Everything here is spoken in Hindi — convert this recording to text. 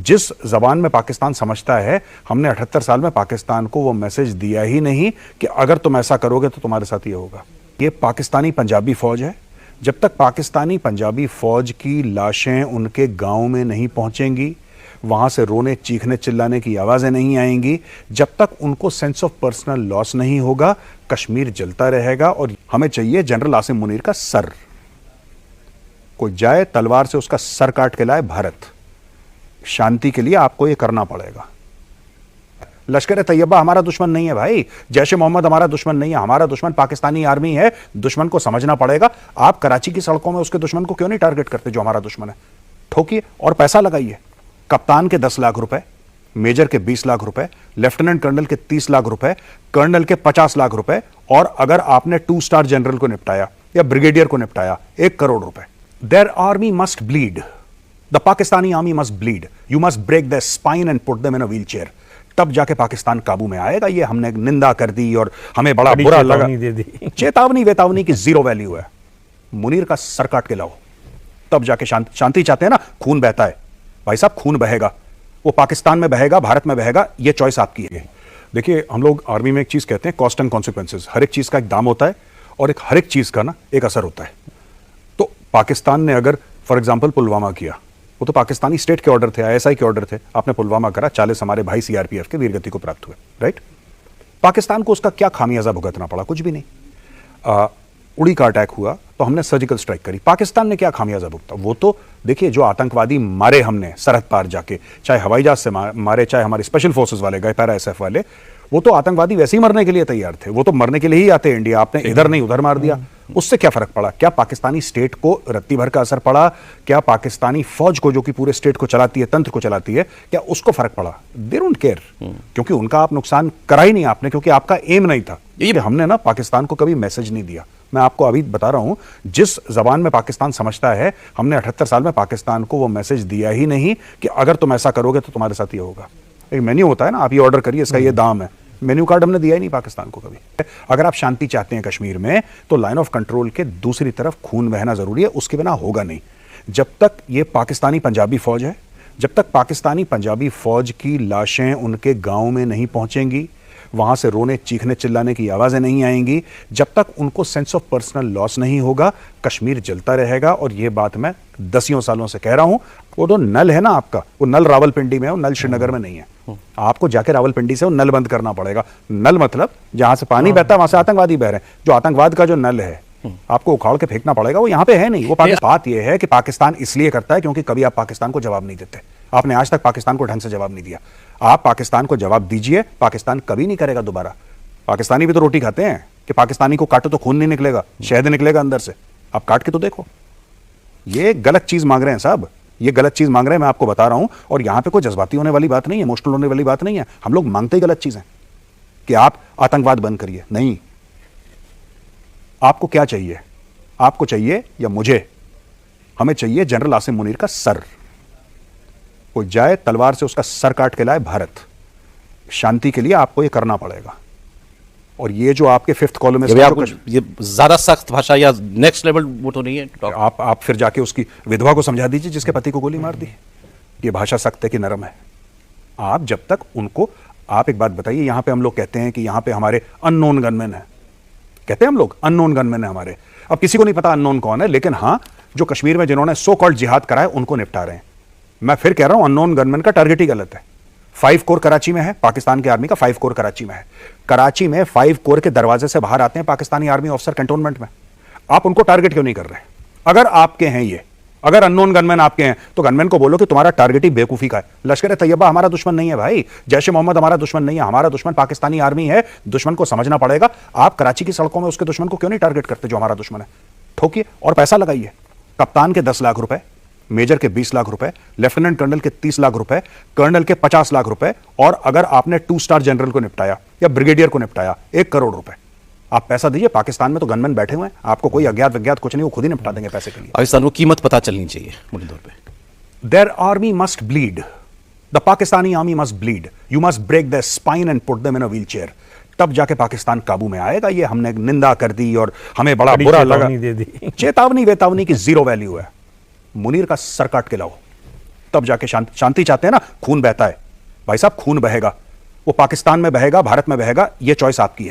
जिस जबान में पाकिस्तान समझता है, हमने 78 साल में पाकिस्तान को वो मैसेज दिया ही नहीं कि अगर तुम ऐसा करोगे तो तुम्हारे साथ ये होगा। ये पाकिस्तानी पंजाबी फौज है। जब तक पाकिस्तानी पंजाबी फौज की लाशें उनके गांव में नहीं पहुंचेंगी, वहां से रोने चीखने चिल्लाने की आवाजें नहीं आएंगी, जब तक उनको सेंस ऑफ पर्सनल लॉस नहीं होगा, कश्मीर जलता रहेगा। और हमें चाहिए जनरल आसिम मुनीर का सर। कोई जाए तलवार से उसका सर काट के लाए भारत। शांति के लिए आपको यह करना पड़ेगा। लश्कर तैयबा हमारा दुश्मन नहीं है भाई, जैश ए मोहम्मद हमारा दुश्मन नहीं है, हमारा दुश्मन पाकिस्तानी आर्मी है। दुश्मन को समझना पड़ेगा। आप कराची की सड़कों में उसके दुश्मन को क्यों नहीं टारगेट करते जो हमारा दुश्मन है? ठोकिए और पैसा लगाइए। कप्तान के 10 लाख रुपए, मेजर के 20 लाख रुपए, लेफ्टिनेंट कर्नल के 30 लाख रुपए, कर्नल के 50 लाख रुपए, और अगर आपने 2 स्टार जनरल को निपटाया या ब्रिगेडियर को निपटाया 1 करोड़ रुपए। Their army must bleed, the Pakistani army must bleed, you must break the spine and put them in a wheelchair. तब जाके पाकिस्तान काबू में आएगा। ये हमने निंदा कर दी और हमें बड़ा बुरा लगा। चेतावनी वेतावनी की जीरो वैल्यू है। मुनीर का सर काट के लाओ, तब जाके शांति चाहते हैं ना? खून बहता है भाई साहब, खून बहेगा। वो पाकिस्तान में बहेगा, भारत में बहेगा, ये चॉइस आपकी है। देखिए, हम लोग आर्मी में एक चीज कहते हैं, कॉस्ट एंड कॉन्सिक्वेंसेस। हर एक चीज का एक दाम होता है और हर एक चीज का ना एक असर होता है। तो पाकिस्तान ने अगर फॉर एग्जाम्पल पुलवामा किया, वो तो पाकिस्तानी स्टेट के ऑर्डर थे, ISI के ऑर्डर थे। आपने पुलवामा करा, 40 हमारे भाई CRPF के वीरगति को प्राप्त हुए, राइट? पाकिस्तान को उसका क्या खामियाजा भुगतना पड़ा? कुछ भी नहीं। उड़ी का अटैक हुआ तो हमने सर्जिकल स्ट्राइक करी। पाकिस्तान ने क्या खामियाजा भुगता? वो तो देखिए, जो आतंकवादी मारे हमने सरहद पार जाके, चाहे हवाई जहाज से मारे, चाहे हमारी स्पेशल फोर्सेस वाले गए, पैरा SF वाले, वो तो आतंकवादी वैसे ही मरने के लिए तैयार थे। वो तो मरने के लिए ही आते इंडिया। आपने इधर नहीं उधर मार दिया, उससे क्या फर्क पड़ा? क्या पाकिस्तानी स्टेट को रत्ती भर का असर पड़ा? क्या पाकिस्तानी फौज को, जो कि पूरे स्टेट को चलाती है, तंत्र को चलाती है, क्या उसको फर्क पड़ा? दे डोंट केयर, क्योंकि उनका आप नुकसान करा ही नहीं आपने, क्योंकि आपका एम नहीं था। ये हमने ना पाकिस्तान को कभी मैसेज नहीं दिया। मैं आपको अभी बता रहा हूं, जिस जबान में पाकिस्तान समझता है, हमने 78 साल में पाकिस्तान को वो मैसेज दिया ही नहीं कि अगर तुम ऐसा करोगे तो तुम्हारे साथ ये होगा। एक मेन्यू होता है ना, आप ये ऑर्डर करिए, इसका ये दाम है। मेन्यू कार्ड हमने दिया ही नहीं पाकिस्तान को कभी। अगर आप शांति चाहते हैं कश्मीर में, तो लाइन ऑफ कंट्रोल के दूसरी तरफ खून बहना जरूरी है, उसके बिना होगा नहीं। जब तक ये पाकिस्तानी पंजाबी फौज है, जब तक पाकिस्तानी पंजाबी फौज की लाशें उनके गांव में नहीं पहुंचेंगी, वहां से रोने चीखने चिल्लाने की आवाजें नहीं आएंगी, जब तक उनको सेंस ऑफ पर्सनल लॉस नहीं होगा, कश्मीर जलता रहेगा। और यह बात मैं 10 सालों से कह रहा हूं। वो तो नल है ना आपका, वो नल रावलपिंडी में है, वो नल श्रीनगर में नहीं है। आपको जाके रावलपिंडी से वो नल बंद करना पड़ेगा। नल मतलब जहां से पानी बहता है वहां से आतंकवादी बह रहे हैं। जो आतंकवाद का जो नल है, आपको उखाड़ के फेंकना पड़ेगा, वो यहां पे है नहीं। वो बात यह है कि पाकिस्तान इसलिए करता है क्योंकि कभी आप पाकिस्तान को जवाब नहीं देते। आपने आज तक पाकिस्तान को ढंग से जवाब नहीं दिया। आप पाकिस्तान को जवाब दीजिए, पाकिस्तान कभी नहीं करेगा दोबारा। पाकिस्तानी भी तो रोटी खाते हैं कि पाकिस्तानी को काटो तो खून नहीं निकलेगा, शहद निकलेगा अंदर से। आप काट के तो देखो। ये गलत चीज मांग रहे हैं साहब, ये गलत चीज मांग रहे हैं, मैं आपको बता रहा हूं। और यहां पे कोई जज्बाती होने वाली बात नहीं है, इमोशनल होने वाली बात नहीं है। हम लोग मांगते ही गलत चीज है कि आप आतंकवाद बंद करिए। नहीं, आपको क्या चाहिए? आपको चाहिए या मुझे? हमें चाहिए जनरल आसिम मुनीर का सर। कोई जाए तलवार से उसका सर काट के लाए भारत। शांति के लिए आपको यह करना पड़ेगा। और ये जो आपके 5th कॉलम में, ये ज्यादा सख्त भाषा या नेक्स्ट लेवल वो तो नहीं है? आप फिर जाके उसकी विधवा को समझा दीजिए जिसके पति को गोली मार दी। ये भाषा सख्त है कि नरम है? आप जब तक उनको, आप एक बात बताइए, यहां पे हम लोग कहते हैं कि यहां पे हमारे अननोन गनमैन है, कहते हैं हम लोग अननोन गनमैन है हमारे। अब किसी को नहीं पता अननोन कौन है, लेकिन हां, जो कश्मीर में जिन्होंने सो कॉल्ड जिहाद करा है उनको निपटा रहे हैं। मैं फिर कह रहा हूं, अननोन गनमैन का टारगेट ही गलत है। 5 कोर कराची में है, पाकिस्तान की आर्मी का 5 कोर कराची में है। कराची में 5 कोर के दरवाजे से बाहर आते हैं पाकिस्तानी आर्मी ऑफिसर कैंटोनमेंट में। आप उनको टारगेट क्यों नहीं कर रहे? अगर आपके हैं ये, अगर अननोन गनमैन आपके हैं, तो गनमैन को बोलो कि तुम्हारा टारगेट ही बेवकूफी का है। लश्कर तैयबा हमारा दुश्मन नहीं है भाई, जैश ए मोहम्मद हमारा दुश्मन नहीं है, हमारा दुश्मन पाकिस्तानी आर्मी है। दुश्मन को समझना पड़ेगा। आप कराची की सड़कों में उसके दुश्मन को क्यों नहीं टारगेट करते जो हमारा दुश्मन है? ठोकिए और पैसा लगाइए। कप्तान के 10 लाख रुपए, मेजर के 20 लाख रुपए, लेफ्टिनेंट कर्नल के 30 लाख रुपए, कर्नल के 50 लाख रुपए, और अगर आपने 2 स्टार जनरल को निपटाया या ब्रिगेडियर को निपटाया 1 करोड़ रुपए। आप पैसा दीजिए। पाकिस्तान में तो गनमैन बैठे हुए हैं, आपको कोई अज्ञात विज्ञात कुछ नहीं, वो खुद ही निपटा देंगे पैसे के लिए। पाकिस्तान को कीमत पता चलनी चाहिए मोटे तौर पे। Their army must bleed, the Pakistani army must bleed, you must break the spine and put them in a wheelchair. तब जाके पाकिस्तान काबू में आएगा। ये हमने निंदा कर दी और हमें बड़ा बुरा लगा। चेतावनी वेतावनी की जीरो वैल्यू है। मुनीर का सर काट के लाओ, तब जाके शांति चाहते हैं ना, खून बहता है भाई साहब, खून बहेगा, वो पाकिस्तान में बहेगा, भारत में बहेगा, ये चॉइस आपकी है।